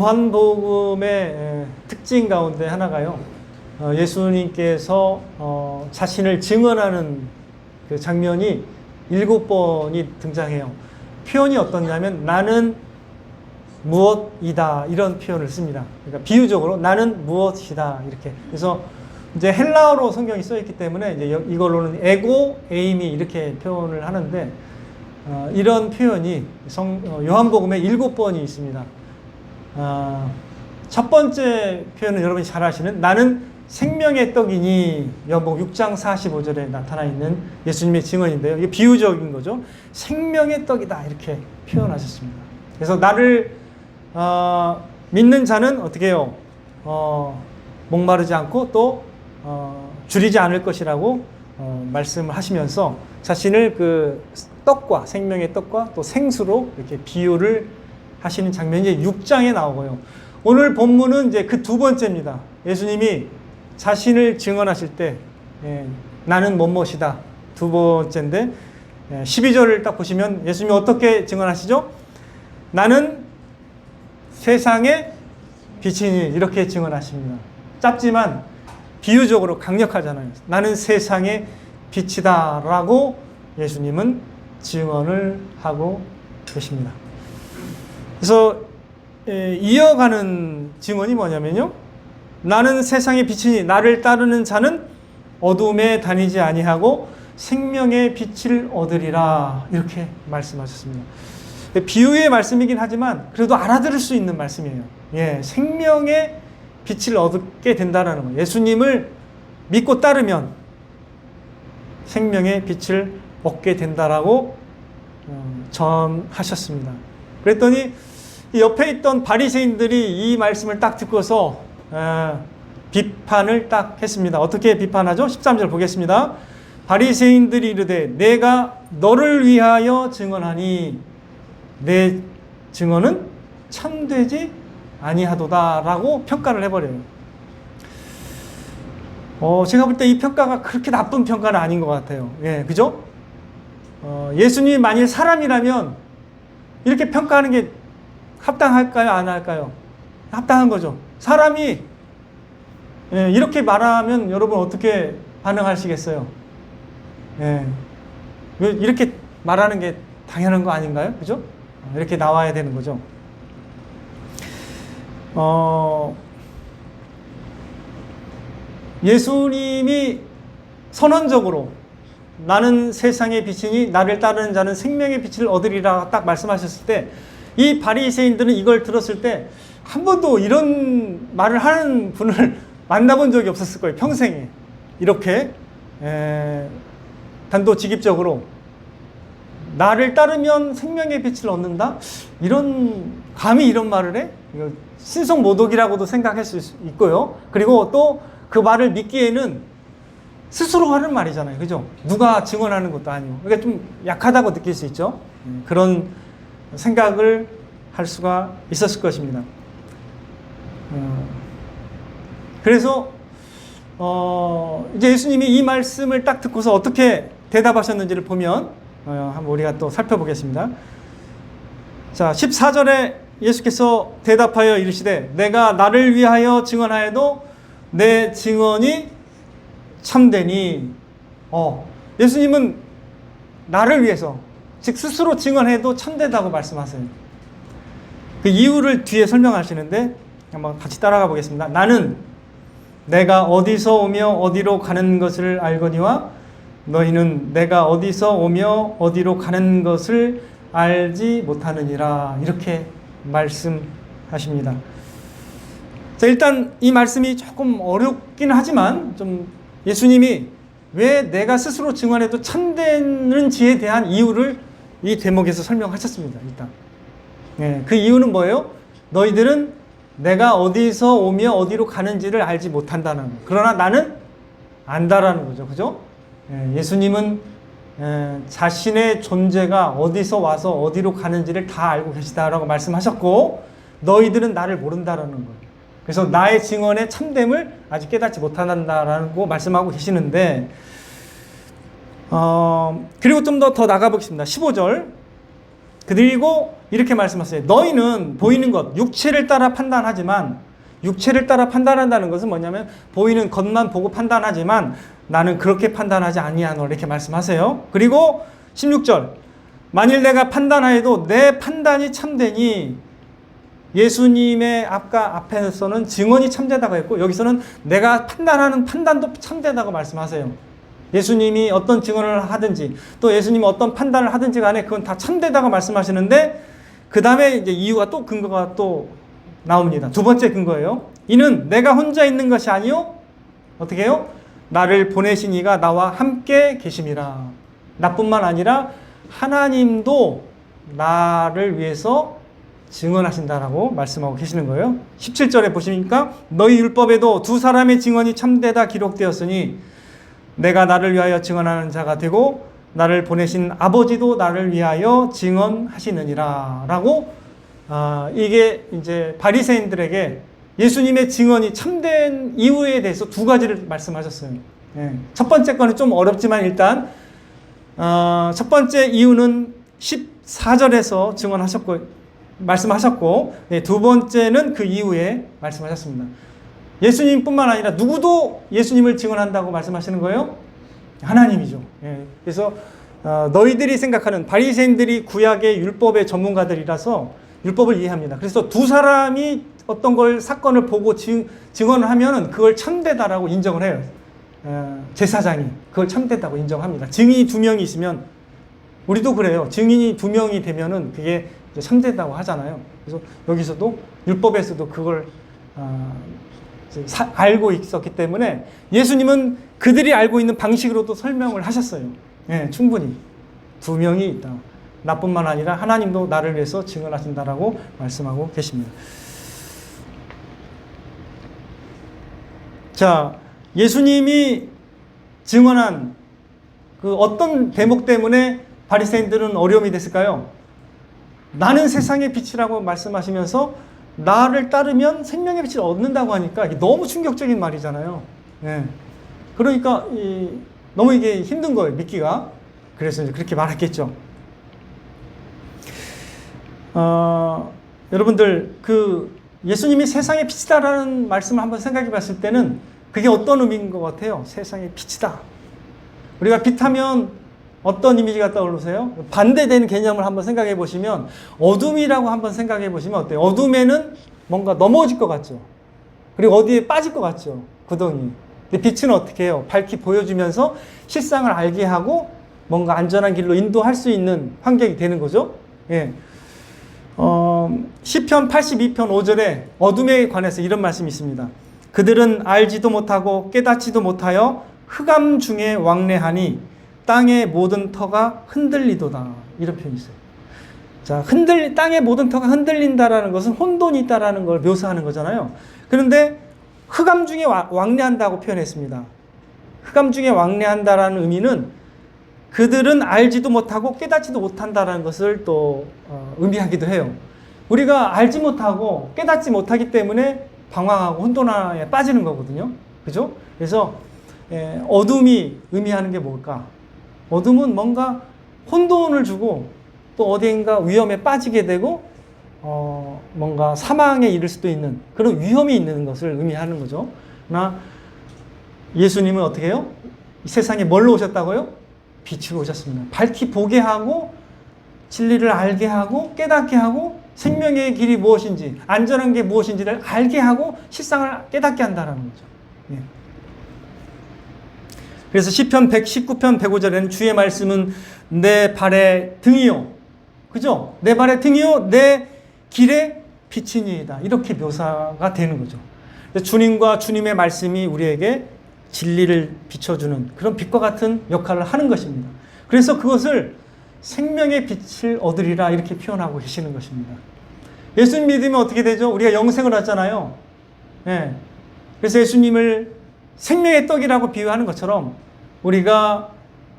요한복음의 특징 가운데 하나가요. 예수님께서 자신을 증언하는 그 장면이 7번이 등장해요. 표현이 어떻냐면 나는 무엇이다 이런 표현을 씁니다. 그러니까 비유적으로 나는 무엇이다 이렇게. 그래서 이제 헬라어로 성경이 써 있기 때문에 이제 이걸로는 에고 에이미 이렇게 표현을 하는데 이런 표현이 요한복음에 7번이 있습니다. 첫 번째 표현은 여러분이 잘 아시는 나는 생명의 떡이니 요한복음 6장 45절에 나타나 있는 예수님의 증언인데요. 이게 비유적인 거죠. 생명의 떡이다 이렇게 표현하셨습니다. 그래서 나를 믿는 자는 어떻게 해요? 목마르지 않고 또 줄이지 않을 것이라고 말씀을 하시면서 자신을 그 떡과 생명의 떡과 또 생수로 이렇게 비유를 하시는 장면이 이제 6장에 나오고요. 오늘 본문은 이제 그 두 번째입니다. 예수님이 자신을 증언하실 때 나는 뭐뭐이다 두 번째인데 12절을 딱 보시면 예수님이 어떻게 증언하시죠? 나는 세상의 빛이니 이렇게 증언하십니다. 짧지만 비유적으로 강력하잖아요. 나는 세상의 빛이다 라고 예수님은 증언을 하고 계십니다. 그래서 이어가는 증언이 뭐냐면요. 나는 세상의 빛이니 나를 따르는 자는 어둠에 다니지 아니하고 생명의 빛을 얻으리라 이렇게 말씀하셨습니다. 비유의 말씀이긴 하지만 그래도 알아들을 수 있는 말씀이에요. 생명의 빛을 얻게 된다는 거예요. 예수님을 믿고 따르면 생명의 빛을 얻게 된다라고 전하셨습니다. 그랬더니 옆에 있던 바리새인들이 이 말씀을 딱 듣고서 비판을 딱 했습니다. 어떻게 비판하죠? 13절 보겠습니다. 바리새인들이 이르되 내가 너를 위하여 증언하니 내 증언은 참되지 아니하도다라고 평가를 해버려요. 제가 볼 때 이 평가가 그렇게 나쁜 평가는 아닌 것 같아요. 그죠? 예수님이 만일 사람이라면 이렇게 평가하는 게 합당할까요? 안 할까요? 합당한 거죠. 사람이 이렇게 말하면 여러분 어떻게 반응하시겠어요? 이렇게 말하는 게 당연한 거 아닌가요? 그죠? 이렇게 나와야 되는 거죠. 예수님이 선언적으로 나는 세상의 빛이니 나를 따르는 자는 생명의 빛을 얻으리라 딱 말씀하셨을 때 이 바리새인들은 이걸 들었을 때 한 번도 이런 말을 하는 분을 만나본 적이 없었을 거예요. 평생에. 이렇게 단도직입적으로 나를 따르면 생명의 빛을 얻는다? 감히 이런 말을 해? 이거 신성모독이라고도 생각할 수 있고요. 그리고 또 그 말을 믿기에는 스스로 하는 말이잖아요. 그죠? 누가 증언하는 것도 아니고. 그러니까 좀 약하다고 느낄 수 있죠. 그런 생각을 할 수가 있었을 것입니다. 그래서 이제 예수님이 이 말씀을 딱 듣고서 어떻게 대답하셨는지를 보면 한번 우리가 또 살펴보겠습니다. 자, 14절에 예수께서 대답하여 이르시되 내가 나를 위하여 증언하여도 내 증언이 참되니. 예수님은 나를 위해서 즉 스스로 증언해도 참되다고 말씀하세요. 그 이유를 뒤에 설명하시는데 한번 같이 따라가 보겠습니다. 나는 내가 어디서 오며 어디로 가는 것을 알거니와 너희는 내가 어디서 오며 어디로 가는 것을 알지 못하느니라 이렇게 말씀하십니다. 자, 일단 이 말씀이 조금 어렵긴 하지만 좀 예수님이 왜 내가 스스로 증언해도 참되는지에 대한 이유를 이 대목에서 설명하셨습니다. 일단 그 이유는 뭐예요? 너희들은 내가 어디서 오며 어디로 가는지를 알지 못한다는 거예요. 그러나 나는 안다라는 거죠. 그죠? 예수님은 자신의 존재가 어디서 와서 어디로 가는지를 다 알고 계시다라고 말씀하셨고 너희들은 나를 모른다라는 거예요. 그래서 나의 증언의 참됨을 아직 깨닫지 못한다라고 말씀하고 계시는데 그리고 좀 더 나가보겠습니다. 15절 그리고 이렇게 말씀하세요. 너희는 보이는 것, 육체를 따라 판단하지만, 육체를 따라 판단한다는 것은 뭐냐면 보이는 것만 보고 판단하지만 나는 그렇게 판단하지 아니하노라 이렇게 말씀하세요. 그리고 16절, 만일 내가 판단하여도 내 판단이 참되니, 예수님의 앞에서는 증언이 참되다고 했고 여기서는 내가 판단하는 판단도 참되다고 말씀하세요. 예수님이 어떤 증언을 하든지 또 예수님이 어떤 판단을 하든지 간에 그건 다 참되다고 말씀하시는데, 그 다음에 이제 이유가 또 근거가 또 나옵니다. 두 번째 근거예요. 이는 내가 혼자 있는 것이 아니요 어떻게 해요? 나를 보내신 이가 나와 함께 계심이라. 나뿐만 아니라 하나님도 나를 위해서 증언하신다라고 말씀하고 계시는 거예요. 17절에 보시니까 너희 율법에도 두 사람의 증언이 참되다 기록되었으니 내가 나를 위하여 증언하는 자가 되고 나를 보내신 아버지도 나를 위하여 증언하시느니라 라고, 이게 이제 바리새인들에게 예수님의 증언이 참된 이유에 대해서 두 가지를 말씀하셨어요. 예. 첫 번째 거는 좀 어렵지만 일단 첫 번째 이유는 14절에서 증언하셨고 말씀하셨고, 두 번째는 그 이후에 말씀하셨습니다. 예수님뿐만 아니라 누구도 예수님을 증언한다고 말씀하시는 거예요? 하나님이죠. 예. 그래서 너희들이 생각하는, 바리새인들이 구약의 율법의 전문가들이라서 율법을 이해합니다. 그래서 두 사람이 어떤 걸 사건을 보고 증언을 하면은 그걸 참되다라고 인정을 해요. 제사장이 그걸 참되다고 인정합니다. 증인이 두 명이 있으면, 우리도 그래요. 증인이 두 명이 되면은 그게 참되다고 하잖아요. 그래서 여기서도 율법에서도 그걸 알고 있었기 때문에 예수님은 그들이 알고 있는 방식으로도 설명을 하셨어요. 예, 충분히 두 명이 있다. 나뿐만 아니라 하나님도 나를 위해서 증언하신다라고 말씀하고 계십니다. 자, 예수님이 증언한 그 어떤 대목 때문에 바리새인들은 어려움이 됐을까요? 나는 세상의 빛이라고 말씀하시면서 나를 따르면 생명의 빛을 얻는다고 하니까 이게 너무 충격적인 말이잖아요. 예. 그러니까 너무 이게 힘든 거예요, 믿기가. 그래서 이제 그렇게 말했겠죠. 여러분들, 그 예수님이 세상의 빛이다라는 말씀을 한번 생각해 봤을 때는 그게 어떤 의미인 것 같아요? 세상의 빛이다. 우리가 빛하면 어떤 이미지가 떠오르세요? 반대되는 개념을 한번 생각해 보시면, 어둠이라고 한번 생각해 보시면 어때요? 어둠에는 뭔가 넘어질 것 같죠? 그리고 어디에 빠질 것 같죠? 구덩이. 근데 빛은 어떻게 해요? 밝히 보여주면서 실상을 알게 하고 뭔가 안전한 길로 인도할 수 있는 환경이 되는 거죠. 예. 시편 82편 5절에 어둠에 관해서 이런 말씀이 있습니다. 그들은 알지도 못하고 깨닫지도 못하여 흑암 중에 왕래하니 땅의 모든 터가 흔들리도다. 이런 표현이 있어요. 자, 땅의 모든 터가 흔들린다라는 것은 혼돈이 있다라는 걸 묘사하는 거잖아요. 그런데 흑암 중에 왕래한다고 표현했습니다. 흑암 중에 왕래한다라는 의미는 그들은 알지도 못하고 깨닫지도 못한다라는 것을 또 의미하기도 해요. 우리가 알지 못하고 깨닫지 못하기 때문에 방황하고 혼돈에 빠지는 거거든요. 그죠? 그래서 어둠이 의미하는 게 뭘까? 어둠은 뭔가 혼돈을 주고 또 어딘가 위험에 빠지게 되고 뭔가 사망에 이를 수도 있는 그런 위험이 있는 것을 의미하는 거죠. 그러나 예수님은 어떻게 해요? 이 세상에 뭘로 오셨다고요? 빛으로 오셨습니다. 밝히 보게 하고 진리를 알게 하고 깨닫게 하고 생명의 길이 무엇인지 안전한 게 무엇인지를 알게 하고 실상을 깨닫게 한다는 거죠. 예. 그래서 시편 119편 105절에는 주의 말씀은 내 발의 등이요. 그죠? 내 발의 등이요. 내 길의 빛이니이다. 이렇게 묘사가 되는 거죠. 주님과 주님의 말씀이 우리에게 진리를 비춰주는 그런 빛과 같은 역할을 하는 것입니다. 그래서 그것을 생명의 빛을 얻으리라 이렇게 표현하고 계시는 것입니다. 예수님 믿으면 어떻게 되죠? 우리가 영생을 얻잖아요. 예. 그래서 예수님을 생명의 떡이라고 비유하는 것처럼 우리가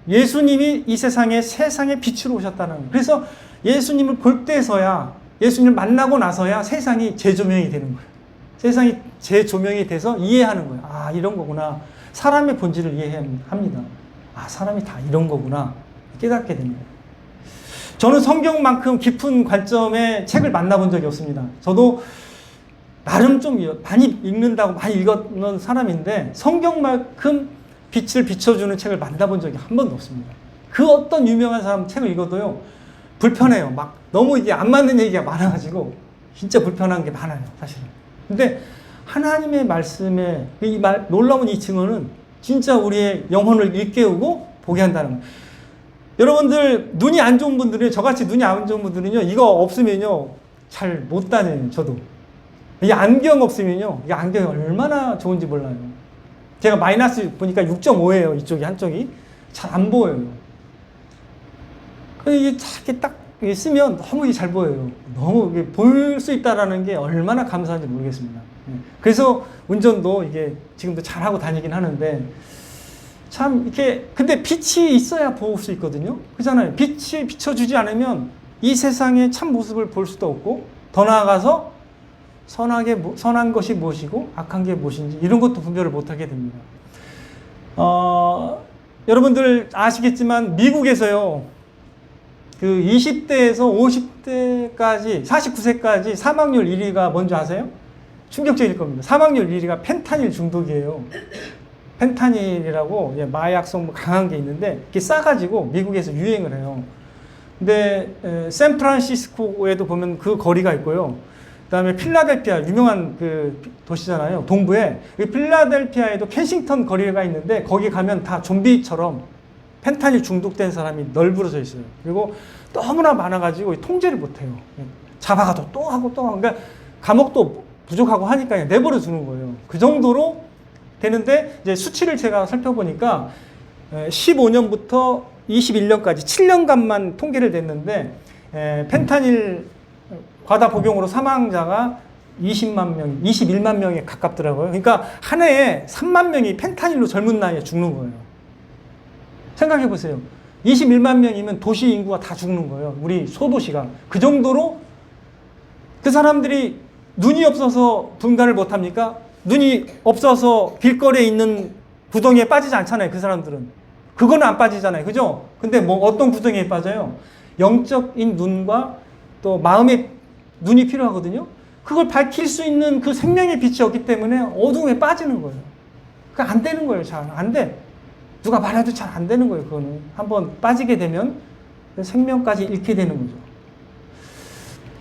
예수님이 이 세상의 빛으로 오셨다는 거예요. 그래서 예수님을 볼 때서야 예수님을 만나고 나서야 세상이 재조명이 되는 거예요. 세상이 재조명이 돼서 이해하는 거예요. 아, 이런 거구나. 사람의 본질을 이해합니다. 아, 사람이 다 이런 거구나. 깨닫게 됩니다. 저는 성경만큼 깊은 관점의 책을 만나본 적이 없습니다. 저도 나름 좀 많이 읽는다고 많이 읽었는 사람인데 성경만큼 빛을 비춰주는 책을 만나본 적이 한 번도 없습니다. 그 어떤 유명한 사람 책을 읽어도요, 불편해요. 막 너무 이게 안 맞는 얘기가 많아가지고 진짜 불편한 게 많아요, 사실은. 근데 하나님의 말씀에 놀라운 이 증언은 진짜 우리의 영혼을 일깨우고 보게 한다는 거예요. 여러분들 눈이 안 좋은 분들은, 저같이 눈이 안 좋은 분들은요, 이거 없으면요 잘 못 다녀요. 저도 이 안경 없으면요, 이 안경이 얼마나 좋은지 몰라요. 제가 마이너스 보니까 6.5예요. 이쪽이, 한쪽이 잘 안 보여요. 이게 딱 쓰면 너무 잘 보여요. 너무 볼 수 있다라는 게 얼마나 감사한지 모르겠습니다. 그래서 운전도 이게 지금도 잘하고 다니긴 하는데, 참 이렇게, 근데 빛이 있어야 볼 수 있거든요. 그렇잖아요. 빛이 비춰주지 않으면 이 세상의 참 모습을 볼 수도 없고, 더 나아가서 선한 것이 무엇이고 악한 게 무엇인지 이런 것도 분별을 못하게 됩니다. 여러분들 아시겠지만 미국에서요, 그 20대에서 50대까지 49세까지 사망률 1위가 뭔지 아세요? 충격적일 겁니다. 사망률 1위가 펜타닐 중독이에요. 펜타닐이라고 마약성 강한 게 있는데, 그게 싸가지고 미국에서 유행을 해요. 근데 샌프란시스코에도 보면 그 거리가 있고요. 그 다음에 필라델피아, 유명한 그 도시잖아요. 동부에. 필라델피아에도 켄싱턴 거리가 있는데, 거기 가면 다 좀비처럼 펜타닐 중독된 사람이 널브러져 있어요. 그리고 너무나 많아가지고 통제를 못해요. 잡아가도 또 하고 또 하고. 그러니까 감옥도 부족하고 하니까 그냥 내버려 두는 거예요. 그 정도로 되는데, 이제 수치를 제가 살펴보니까 15년부터 21년까지 7년간만 통계를 냈는데, 펜타닐 과다 복용으로 사망자가 21만 명에 가깝더라고요. 그러니까 한 해에 3만 명이 펜타닐로 젊은 나이에 죽는 거예요. 생각해 보세요. 21만 명이면 도시 인구가 다 죽는 거예요. 우리 소도시가. 그 정도로 그 사람들이 눈이 없어서 분간을 못 합니까? 눈이 없어서 길거리에 있는 구덩이에 빠지지 않잖아요. 그 사람들은. 그거는 안 빠지잖아요. 그죠? 근데 뭐 어떤 구덩이에 빠져요? 영적인 눈과 또 마음의 눈이 필요하거든요. 그걸 밝힐 수 있는 그 생명의 빛이 없기 때문에 어둠에 빠지는 거예요. 그게 안 되는 거예요. 잘 안 돼. 누가 말해도 잘 안 되는 거예요. 그거는 한번 빠지게 되면 생명까지 잃게 되는 거죠.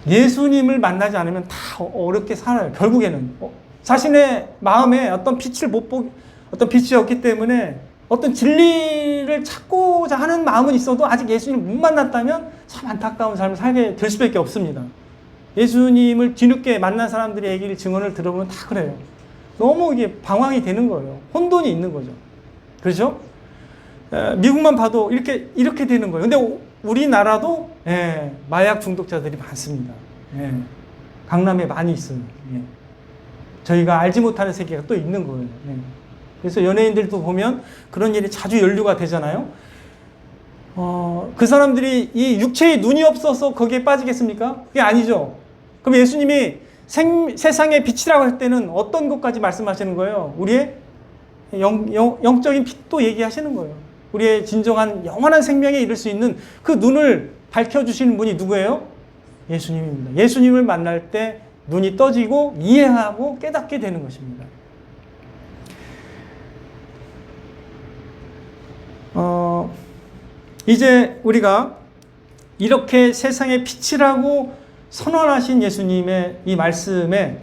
예수님을 만나지 않으면 다 어렵게 살아요. 결국에는 자신의 마음에 어떤 빛을 못 보기, 어떤 빛이 없기 때문에 어떤 진리를 찾고자 하는 마음은 있어도 아직 예수님을 못 만났다면 참 안타까운 삶을 살게 될 수밖에 없습니다. 예수님을 뒤늦게 만난 사람들의 얘기를, 증언을 들어보면 다 그래요. 너무 이게 방황이 되는 거예요. 혼돈이 있는 거죠. 그렇죠? 미국만 봐도 이렇게 되는 거예요. 근데 우리나라도 마약 중독자들이 많습니다. 강남에 많이 있어요. 저희가 알지 못하는 세계가 또 있는 거예요. 그래서 연예인들도 보면 그런 일이 자주 연루가 되잖아요. 그 사람들이 이 육체의 눈이 없어서 거기에 빠지겠습니까? 그게 아니죠. 그럼 예수님이 세상의 빛이라고 할 때는 어떤 것까지 말씀하시는 거예요? 우리의 영적인 빛도 얘기하시는 거예요. 우리의 진정한 영원한 생명에 이를 수 있는 그 눈을 밝혀주시는 분이 누구예요? 예수님입니다. 예수님을 만날 때 눈이 떠지고 이해하고 깨닫게 되는 것입니다. 이제 우리가 이렇게 세상의 빛이라고 선언하신 예수님의 이 말씀에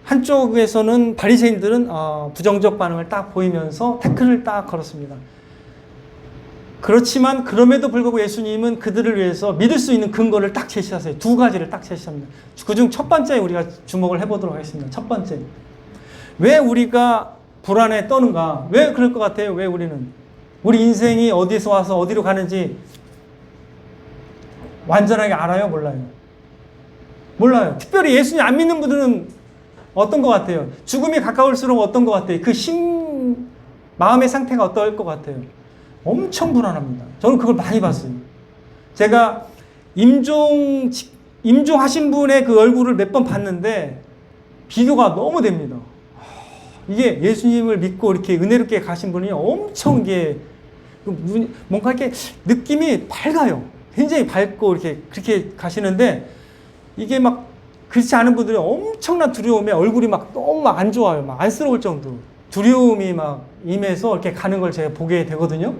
한쪽에서는 바리새인들은 부정적 반응을 딱 보이면서 태클을 딱 걸었습니다. 그렇지만 그럼에도 불구하고 예수님은 그들을 위해서 믿을 수 있는 근거를 딱 제시하세요. 두 가지를 딱 제시합니다. 그중 첫 번째 우리가 주목을 해보도록 하겠습니다. 첫 번째, 왜 우리가 불안에 떠는가? 왜 그럴 것 같아요? 왜 우리 인생이 어디에서 와서 어디로 가는지 완전하게 알아요? 몰라요? 몰라요. 특별히 예수님 안 믿는 분들은 어떤 것 같아요? 죽음이 가까울수록 어떤 것 같아요? 그 마음의 상태가 어떨 것 같아요? 엄청 불안합니다. 저는 그걸 많이 봤어요. 제가 임종하신 분의 그 얼굴을 몇 번 봤는데 비교가 너무 됩니다. 이게 예수님을 믿고 이렇게 은혜롭게 가신 분이 엄청 이게 뭔가 이렇게 느낌이 밝아요. 굉장히 밝고 이렇게 그렇게 가시는데 이게 막 그렇지 않은 분들이 엄청난 두려움에 얼굴이 막 너무 안 좋아요. 막 안쓰러울 정도로 두려움이 막 임해서 이렇게 가는 걸 제가 보게 되거든요.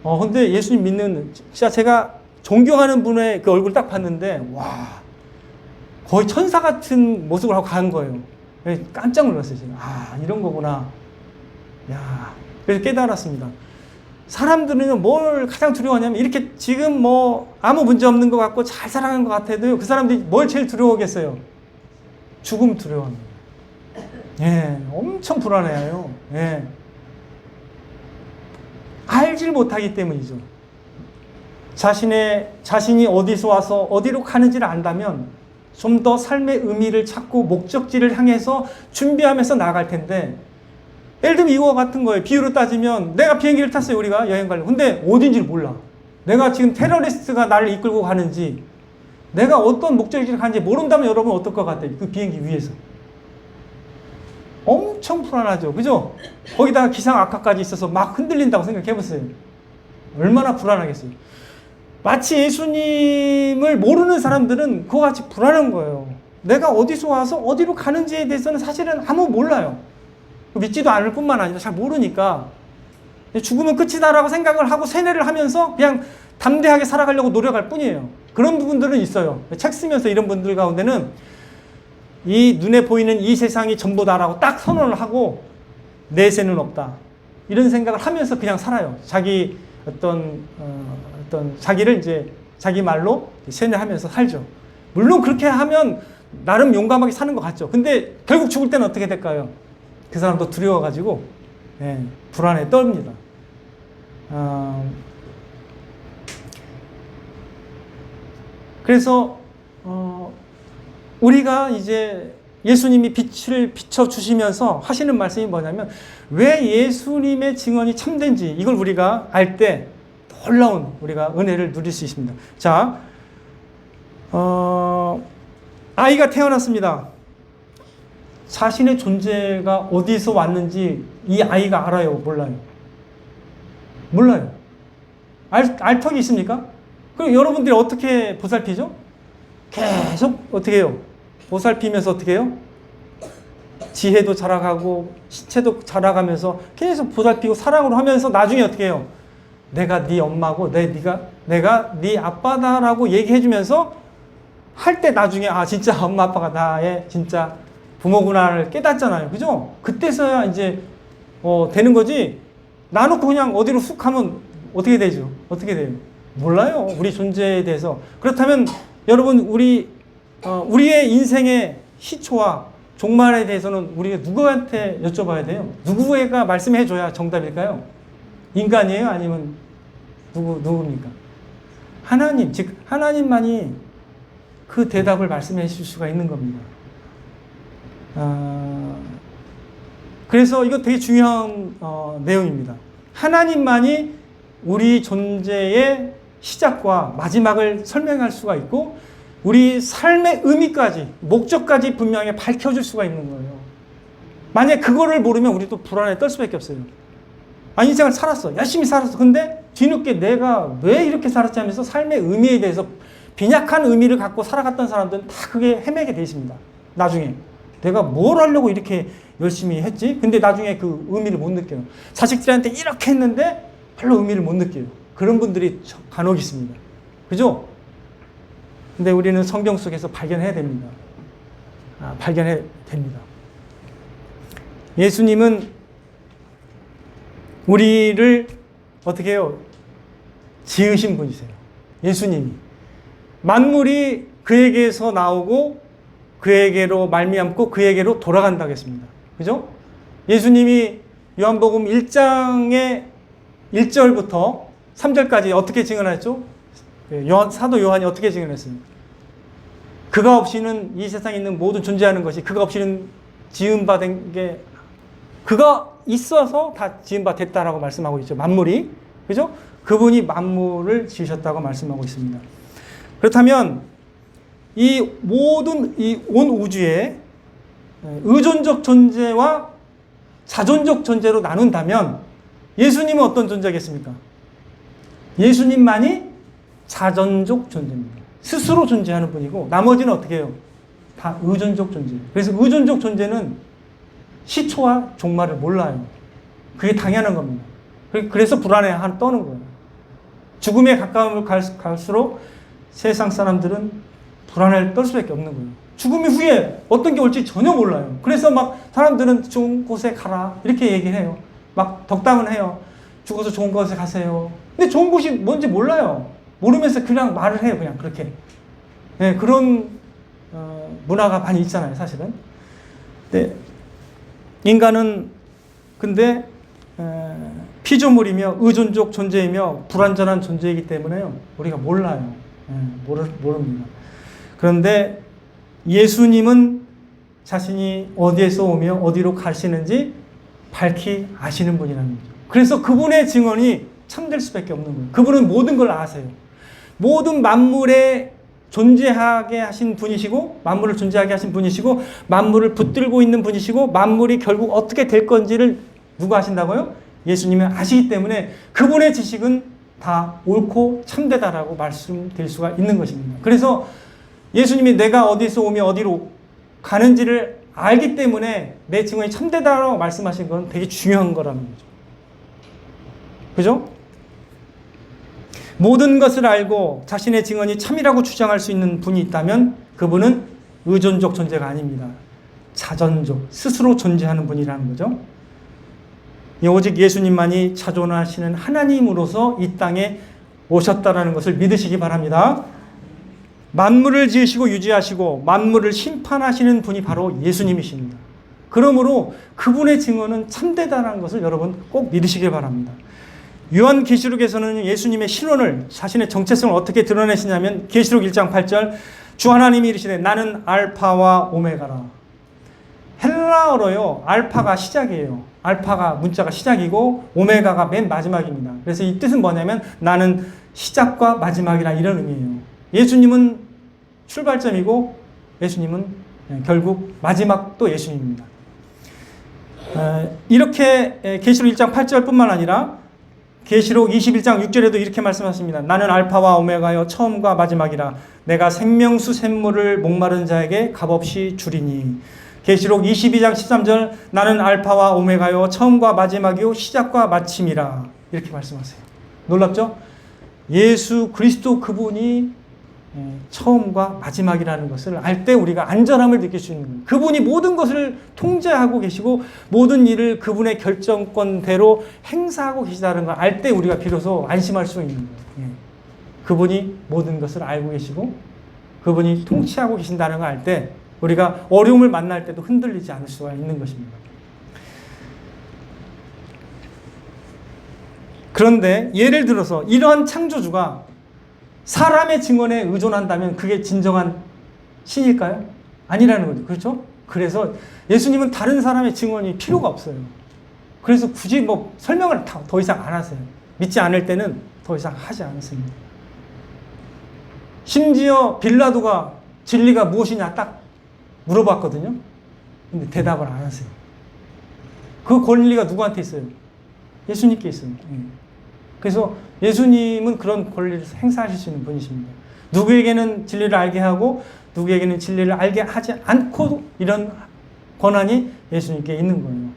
근데 예수님 믿는 진짜 제가 존경하는 분의 그 얼굴 딱 봤는데 와 거의 천사 같은 모습을 하고 간 거예요. 깜짝 놀랐어요. 지금. 이런 거구나. 야, 그래서 깨달았습니다. 사람들은 뭘 가장 두려워하냐면 이렇게 지금 뭐 아무 문제 없는 것 같고 잘 살아가는 것 같아도 그 사람들이 뭘 제일 두려워하겠어요? 죽음 두려워합니다. 예, 엄청 불안해요. 예. 알질 못하기 때문이죠. 자신이 어디서 와서 어디로 가는지를 안다면 좀 더 삶의 의미를 찾고 목적지를 향해서 준비하면서 나아갈 텐데, 예를 들면 이와 같은 거예요. 비유로 따지면 내가 비행기를 탔어요. 우리가 여행 가려고. 근데 어딘지를 몰라. 내가 지금 테러리스트가 나를 이끌고 가는지 내가 어떤 목적지를 가는지 모른다면 여러분 어떨 것 같아요? 그 비행기 위에서. 엄청 불안하죠. 그죠? 거기다가 기상악화까지 있어서 막 흔들린다고 생각해보세요. 얼마나 불안하겠어요. 마치 예수님을 모르는 사람들은 그와 같이 불안한 거예요. 내가 어디서 와서 어디로 가는지에 대해서는 사실은 아무 몰라요. 믿지도 않을 뿐만 아니라 잘 모르니까 죽으면 끝이다라고 생각을 하고 세뇌를 하면서 그냥 담대하게 살아가려고 노력할 뿐이에요. 그런 부분들은 있어요. 책 쓰면서 이런 분들 가운데는 이 눈에 보이는 이 세상이 전부다라고 딱 선언을 하고 내세는 없다. 이런 생각을 하면서 그냥 살아요. 자기 어떤 자기를 이제 자기 말로 세뇌하면서 살죠. 물론 그렇게 하면 나름 용감하게 사는 것 같죠. 근데 결국 죽을 때는 어떻게 될까요? 그 사람도 두려워가지고 불안에 떨립니다. 그래서 우리가 이제 예수님이 빛을 비춰주시면서 하시는 말씀이 뭐냐면 왜 예수님의 증언이 참된지 이걸 우리가 알 때 놀라운 우리가 은혜를 누릴 수 있습니다. 자, 아이가 태어났습니다. 자신의 존재가 어디서 왔는지 이 아이가 알아요? 몰라요? 몰라요. 알 턱이 있습니까? 그럼 여러분들이 어떻게 보살피죠? 계속 어떻게 해요? 보살피면서 어떻게 해요? 지혜도 자라가고 시체도 자라가면서 계속 보살피고 사랑으로 하면서 나중에 어떻게 해요? 내가 네 엄마고 내가 네 아빠다라고 얘기해주면서 할 때 나중에 진짜 엄마 아빠가 나의 진짜 부모구나를 깨닫잖아요. 그죠? 그때서야 이제 되는 거지. 놔놓고 그냥 어디로 쑥 하면 어떻게 되죠? 어떻게 돼요? 몰라요. 우리 존재에 대해서. 그렇다면 여러분 우리의 인생의 시초와 종말에 대해서는 우리가 누구한테 여쭤봐야 돼요? 누구가 말씀해 줘야 정답일까요? 인간이에요? 아니면 누굽니까? 하나님, 즉 하나님만이 그 대답을 말씀해 줄 수가 있는 겁니다. 그래서 이거 되게 중요한 내용입니다. 하나님만이 우리 존재의 시작과 마지막을 설명할 수가 있고 우리 삶의 의미까지 목적까지 분명히 밝혀줄 수가 있는 거예요. 만약에 그거를 모르면 우리 또 불안에 떨 수밖에 없어요. 인생을 살았어. 열심히 살았어. 근데 뒤늦게 내가 왜 이렇게 살았지 하면서 삶의 의미에 대해서 빈약한 의미를 갖고 살아갔던 사람들은 다 그게 헤매게 돼 있습니다. 나중에 내가 뭘 하려고 이렇게 열심히 했지? 근데 나중에 그 의미를 못 느껴요. 자식들한테 이렇게 했는데 별로 의미를 못 느껴요. 그런 분들이 간혹 있습니다. 그죠? 근데 우리는 성경 속에서 발견해야 됩니다. 발견해야 됩니다. 예수님은 우리를 어떻게 해요? 지으신 분이세요. 예수님이. 만물이 그에게서 나오고 그에게로 말미암고 그에게로 돌아간다고 했습니다. 그죠? 예수님이 요한복음 1장의 1절부터 3절까지 어떻게 증언했죠? 사도 요한이 어떻게 증언했습니까? 그가 없이는 이 세상에 있는 모든 존재하는 것이 그가 없이는 지음받은 게 그가 있어서 다 지음바 됐다라고 말씀하고 있죠. 만물이. 그죠? 그분이 만물을 지으셨다고 말씀하고 있습니다. 그렇다면 이 모든 이 온 우주에 의존적 존재와 자존적 존재로 나눈다면 예수님은 어떤 존재겠습니까? 예수님만이 자전적 존재입니다. 스스로 존재하는 분이고 나머지는 어떻게 해요? 다 의존적 존재. 그래서 의존적 존재는 시초와 종말을 몰라요. 그게 당연한 겁니다. 그래서 불안해 떠는 거예요. 죽음에 가까움을 갈수록 세상 사람들은 불안을 떨 수밖에 없는 거예요. 죽음 이후에 어떤 게 올지 전혀 몰라요. 그래서 막 사람들은 좋은 곳에 가라 이렇게 얘기해요. 막 덕담은 해요. 죽어서 좋은 곳에 가세요. 근데 좋은 곳이 뭔지 몰라요. 모르면서 그냥 말을 해요. 그냥 그렇게. 네, 그런 문화가 많이 있잖아요. 사실은. 네, 인간은 근데 피조물이며 의존적 존재이며 불완전한 존재이기 때문에요. 우리가 몰라요. 모릅니다. 그런데 예수님은 자신이 어디에서 오며 어디로 가시는지 밝히 아시는 분이라는 거죠. 그래서 그분의 증언이 참될 수밖에 없는 거예요. 그분은 모든 걸 아세요. 모든 만물에 존재하게 하신 분이시고 만물을 존재하게 하신 분이시고 만물을 붙들고 있는 분이시고 만물이 결국 어떻게 될 건지를 누가 아신다고요? 예수님이 아시기 때문에 그분의 지식은 다 옳고 참되다라고 말씀드릴 수가 있는 것입니다. 그래서 예수님이 내가 어디서 오며 어디로 가는지를 알기 때문에 내 증언이 참되다라고 말씀하신 건 되게 중요한 거라는 거죠. 그죠? 모든 것을 알고 자신의 증언이 참이라고 주장할 수 있는 분이 있다면 그분은 의존적 존재가 아닙니다. 자전적, 스스로 존재하는 분이라는 거죠. 오직 예수님만이 자존하시는 하나님으로서 이 땅에 오셨다는 것을 믿으시기 바랍니다. 만물을 지으시고 유지하시고 만물을 심판하시는 분이 바로 예수님이십니다. 그러므로 그분의 증언은 참되다는 것을 여러분 꼭 믿으시길 바랍니다. 요한계시록에서는 예수님의 신원을 자신의 정체성을 어떻게 드러내시냐면 계시록 1장 8절 주 하나님이 이르시되 나는 알파와 오메가라. 헬라어로요 알파가 시작이에요. 알파가 문자가 시작이고 오메가가 맨 마지막입니다. 그래서 이 뜻은 뭐냐면 나는 시작과 마지막이라 이런 의미예요. 예수님은 출발점이고 예수님은 결국 마지막도 예수님입니다. 이렇게 계시록 1장 8절뿐만 아니라 계시록 21장 6절에도 이렇게 말씀하십니다. 나는 알파와 오메가여 처음과 마지막이라 내가 생명수 샘물을 목마른 자에게 값없이 주리니. 계시록 22장 13절 나는 알파와 오메가요 처음과 마지막이요 시작과 마침이라 이렇게 말씀하세요. 놀랍죠? 예수 그리스도 그분이 처음과 마지막이라는 것을 알 때 우리가 안전함을 느낄 수 있는 거예요. 그분이 모든 것을 통제하고 계시고 모든 일을 그분의 결정권대로 행사하고 계시다는 걸 알 때 우리가 비로소 안심할 수 있는 거예요. 그분이 모든 것을 알고 계시고 그분이 통치하고 계신다는 걸 알 때 우리가 어려움을 만날 때도 흔들리지 않을 수가 있는 것입니다. 그런데 예를 들어서 이러한 창조주가 사람의 증언에 의존한다면 그게 진정한 신일까요? 아니라는 거죠. 그렇죠? 그래서 예수님은 다른 사람의 증언이 필요가 없어요. 그래서 굳이 뭐 설명을 더 이상 안 하세요. 믿지 않을 때는 더 이상 하지 않습니다. 심지어 빌라도가 진리가 무엇이냐 딱 물어봤거든요. 근데 대답을 안 하세요. 그 권리가 누구한테 있어요? 예수님께 있어요. 그래서 예수님은 그런 권리를 행사하실 수 있는 분이십니다. 누구에게는 진리를 알게 하고 누구에게는 진리를 알게 하지 않고 이런 권한이 예수님께 있는 거예요.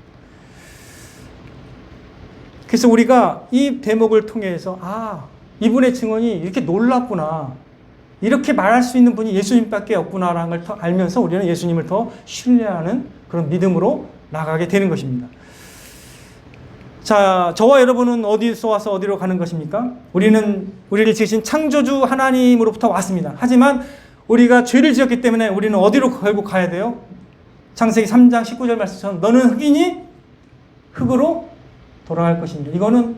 그래서 우리가 이 대목을 통해서 이분의 증언이 이렇게 놀랍구나. 이렇게 말할 수 있는 분이 예수님밖에 없구나라는 걸 더 알면서 우리는 예수님을 더 신뢰하는 그런 믿음으로 나가게 되는 것입니다. 자, 저와 여러분은 어디서 와서 어디로 가는 것입니까? 우리를 지으신 창조주 하나님으로부터 왔습니다. 하지만 우리가 죄를 지었기 때문에 우리는 어디로 결국 가야 돼요? 창세기 3장 19절 말씀처럼 너는 흑이니 흑으로 돌아갈 것입니다. 이거는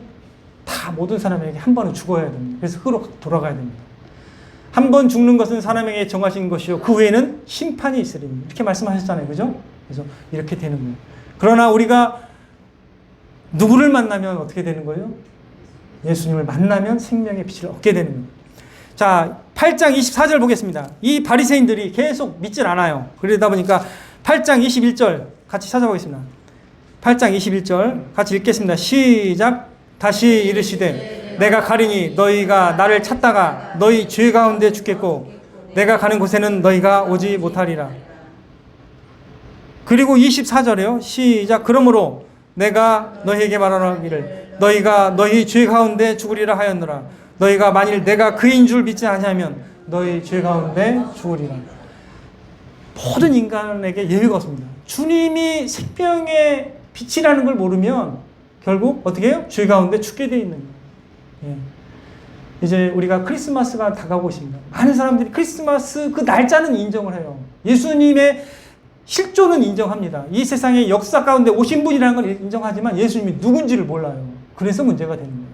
다 모든 사람에게 한 번은 죽어야 됩니다. 그래서 흑으로 돌아가야 됩니다. 한 번 죽는 것은 사람에게 정하신 것이요 그 후에는 심판이 있으리니 이렇게 말씀하셨잖아요. 그죠? 그래서 이렇게 되는 거예요. 그러나 우리가 누구를 만나면 어떻게 되는 거예요? 예수님을 만나면 생명의 빛을 얻게 되는 거예요. 자, 8장 24절 보겠습니다. 이 바리새인들이 계속 믿질 않아요. 그러다 보니까 8장 21절 같이 찾아보겠습니다. 8장 21절 같이 읽겠습니다. 시작. 다시 이르시되 내가 가리니 너희가 나를 찾다가 너희 죄 가운데 죽겠고 내가 가는 곳에는 너희가 오지 못하리라. 그리고 24절에요. 시작. 그러므로 내가 너희에게 말하기를 너희가 너희 죄 가운데 죽으리라 하였노라. 너희가 만일 내가 그인 줄 믿지 아니하면 너희 죄 가운데 죽으리라. 모든 인간에게 예외가 없습니다. 주님이 생명의 빛이라는 걸 모르면 결국 어떻게 해요? 죄 가운데 죽게 되어 있는 거예요. 예. 이제 우리가 크리스마스가 다가오고 있습니다. 많은 사람들이 크리스마스 그 날짜는 인정을 해요. 예수님의 실존은 인정합니다. 이 세상의 역사 가운데 오신 분이라는 걸 인정하지만 예수님이 누군지를 몰라요. 그래서 문제가 되는 거예요.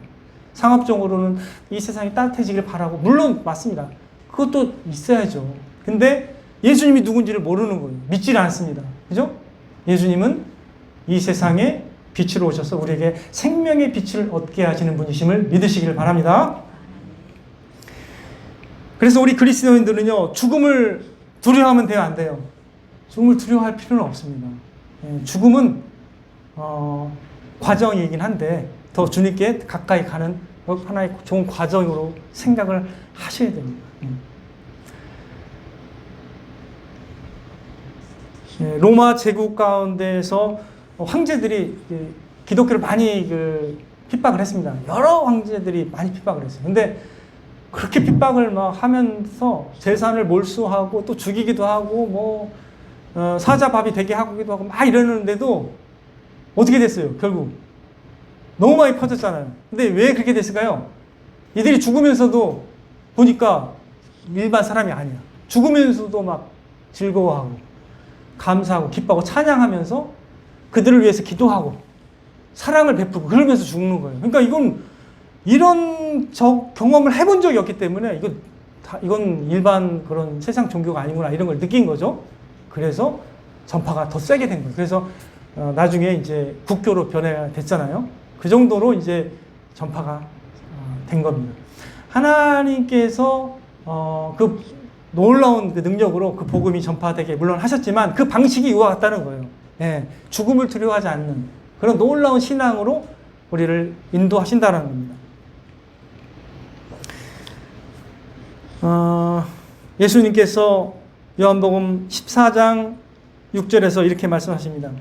상업적으로는 이 세상이 따뜻해지길 바라고, 물론 맞습니다. 그것도 있어야죠. 근데 예수님이 누군지를 모르는 거예요. 믿지를 않습니다. 그죠? 예수님은 이 세상에 빛으로 오셔서 우리에게 생명의 빛을 얻게 하시는 분이심을 믿으시길 바랍니다. 그래서 우리 그리스도인들은요, 죽음을 두려워하면 돼요, 안 돼요? 죽음을 두려워할 필요는 없습니다. 죽음은 과정이긴 한데 더 주님께 가까이 가는 하나의 좋은 과정으로 생각을 하셔야 됩니다. 로마 제국 가운데에서 황제들이 기독교를 많이 핍박을 했습니다. 여러 황제들이 많이 핍박을 했어요. 근데 그렇게 핍박을 막 하면서 재산을 몰수하고 또 죽이기도 하고 사자밥이 되게 하기도 하고 막 이러는데도 어떻게 됐어요? 결국 너무 많이 퍼졌잖아요. 근데 왜 그렇게 됐을까요? 이들이 죽으면서도 보니까 일반 사람이 아니야. 죽으면서도 막 즐거워하고 감사하고 기뻐하고 찬양하면서 그들을 위해서 기도하고 사랑을 베풀고 그러면서 죽는 거예요. 그러니까 이런 경험을 해본 적이 없기 때문에 이건 일반 그런 세상 종교가 아니구나 이런 걸 느낀 거죠. 그래서 전파가 더 세게 된 거예요. 그래서 나중에 이제 국교로 변화됐잖아요. 그 정도로 이제 전파가 된 겁니다. 하나님께서 그 놀라운 그 능력으로 그 복음이 전파되게 물론 하셨지만 그 방식이 이와 같다는 거예요. 예, 죽음을 두려워하지 않는 그런 놀라운 신앙으로 우리를 인도하신다는 겁니다. 예수님께서 요한복음 14장 6절에서 이렇게 말씀하십니다.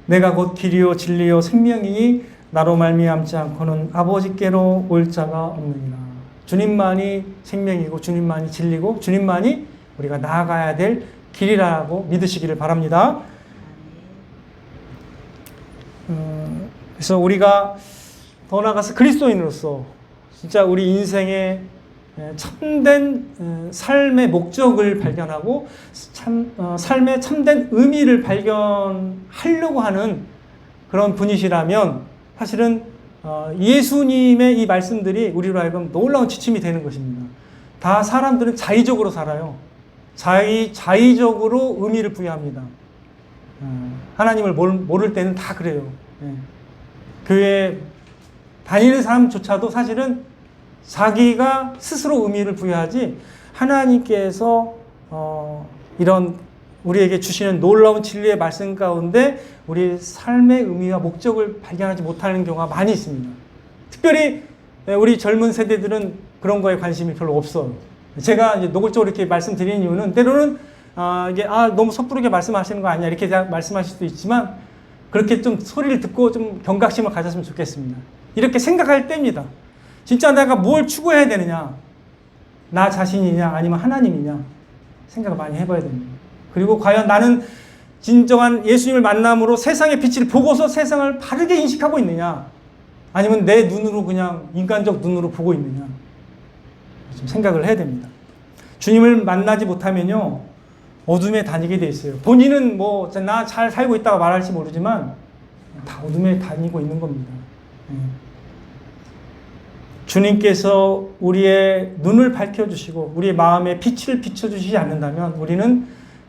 내가 곧 길이요 진리요 생명이니 나로 말미암지 않고는 아버지께로 올 자가 없느니라. 주님만이 생명이고 주님만이 진리고 주님만이 우리가 나아가야 될 길이라고 믿으시기를 바랍니다. 그래서 우리가 더 나아가서 그리스도인으로서 진짜 우리 인생의 참된 삶의 목적을 발견하고 삶의 참된 의미를 발견하려고 하는 그런 분이시라면 사실은 예수님의 이 말씀들이 우리로 하여금 놀라운 지침이 되는 것입니다. 다 사람들은 자의적으로 살아요. 자의적으로 의미를 부여합니다. 하나님을 모를 때는 다 그래요. 교회 다니는 사람조차도 사실은 자기가 스스로 의미를 부여하지 하나님께서 이런 우리에게 주시는 놀라운 진리의 말씀 가운데 우리 삶의 의미와 목적을 발견하지 못하는 경우가 많이 있습니다. 특별히 우리 젊은 세대들은 그런 거에 관심이 별로 없어요. 제가 이제 노골적으로 이렇게 말씀드리는 이유는 때로는 이게 너무 섣부르게 말씀하시는 거 아니야 이렇게 말씀하실 수도 있지만 그렇게 좀 소리를 듣고 좀 경각심을 가졌으면 좋겠습니다. 이렇게 생각할 때입니다. 진짜 내가 뭘 추구해야 되느냐? 나 자신이냐 아니면 하나님이냐? 생각을 많이 해봐야 됩니다. 그리고 과연 나는 진정한 예수님을 만남으로 세상의 빛을 보고서 세상을 바르게 인식하고 있느냐? 아니면 내 눈으로 그냥 인간적 눈으로 보고 있느냐? 좀 생각을 해야 됩니다. 주님을 만나지 못하면요, 어둠에 다니게 돼 있어요. 본인은 나 잘 살고 있다고 말할지 모르지만 다 어둠에 다니고 있는 겁니다. 주님께서 우리의 눈을 밝혀주시고 우리의 마음에 빛을 비춰주시지 않는다면 우리는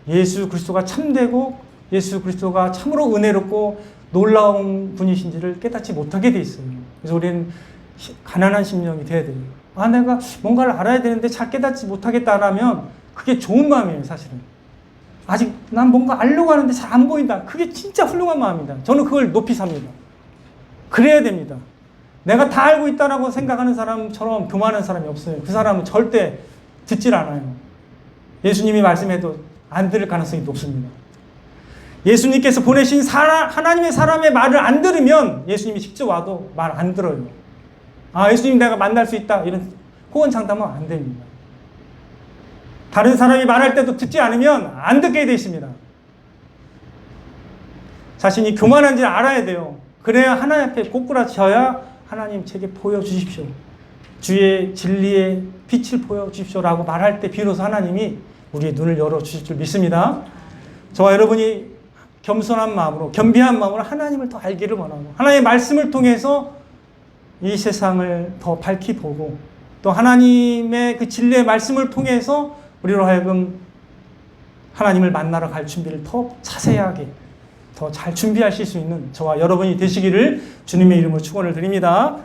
예수 그리스도가 참되고 예수 그리스도가 참으로 은혜롭고 놀라운 분이신지를 깨닫지 못하게 돼 있어요. 그래서 우리는 가난한 심령이 돼야 돼요. 내가 뭔가를 알아야 되는데 잘 깨닫지 못하겠다라면 그게 좋은 마음이에요, 사실은. 아직 난 뭔가 알려고 하는데 잘 안 보인다. 그게 진짜 훌륭한 마음입니다. 저는 그걸 높이 삽니다. 그래야 됩니다. 내가 다 알고 있다라고 생각하는 사람처럼 교만한 사람이 없어요. 그 사람은 절대 듣질 않아요. 예수님이 말씀해도 안 들을 가능성이 높습니다. 예수님께서 보내신 하나님의 사람의 말을 안 들으면 예수님이 직접 와도 말 안 들어요. 아, 예수님 내가 만날 수 있다, 이런 호언장담은 안 됩니다. 다른 사람이 말할 때도 듣지 않으면 안 듣게 되어 있습니다. 자신이 교만한지 알아야 돼요. 그래야 하나님 앞에 꼬꾸라져야 하나님 제게 보여주십시오. 주의 진리의 빛을 보여주십시오라고 말할 때 비로소 하나님이 우리의 눈을 열어주실 줄 믿습니다. 저와 여러분이 겸손한 마음으로, 겸비한 마음으로 하나님을 더 알기를 원하고, 하나님의 말씀을 통해서 이 세상을 더 밝히 보고, 또 하나님의 그 진리의 말씀을 통해서 우리로 하여금 하나님을 만나러 갈 준비를 더 자세하게, 더 잘 준비하실 수 있는 저와 여러분이 되시기를 주님의 이름으로 축원을 드립니다.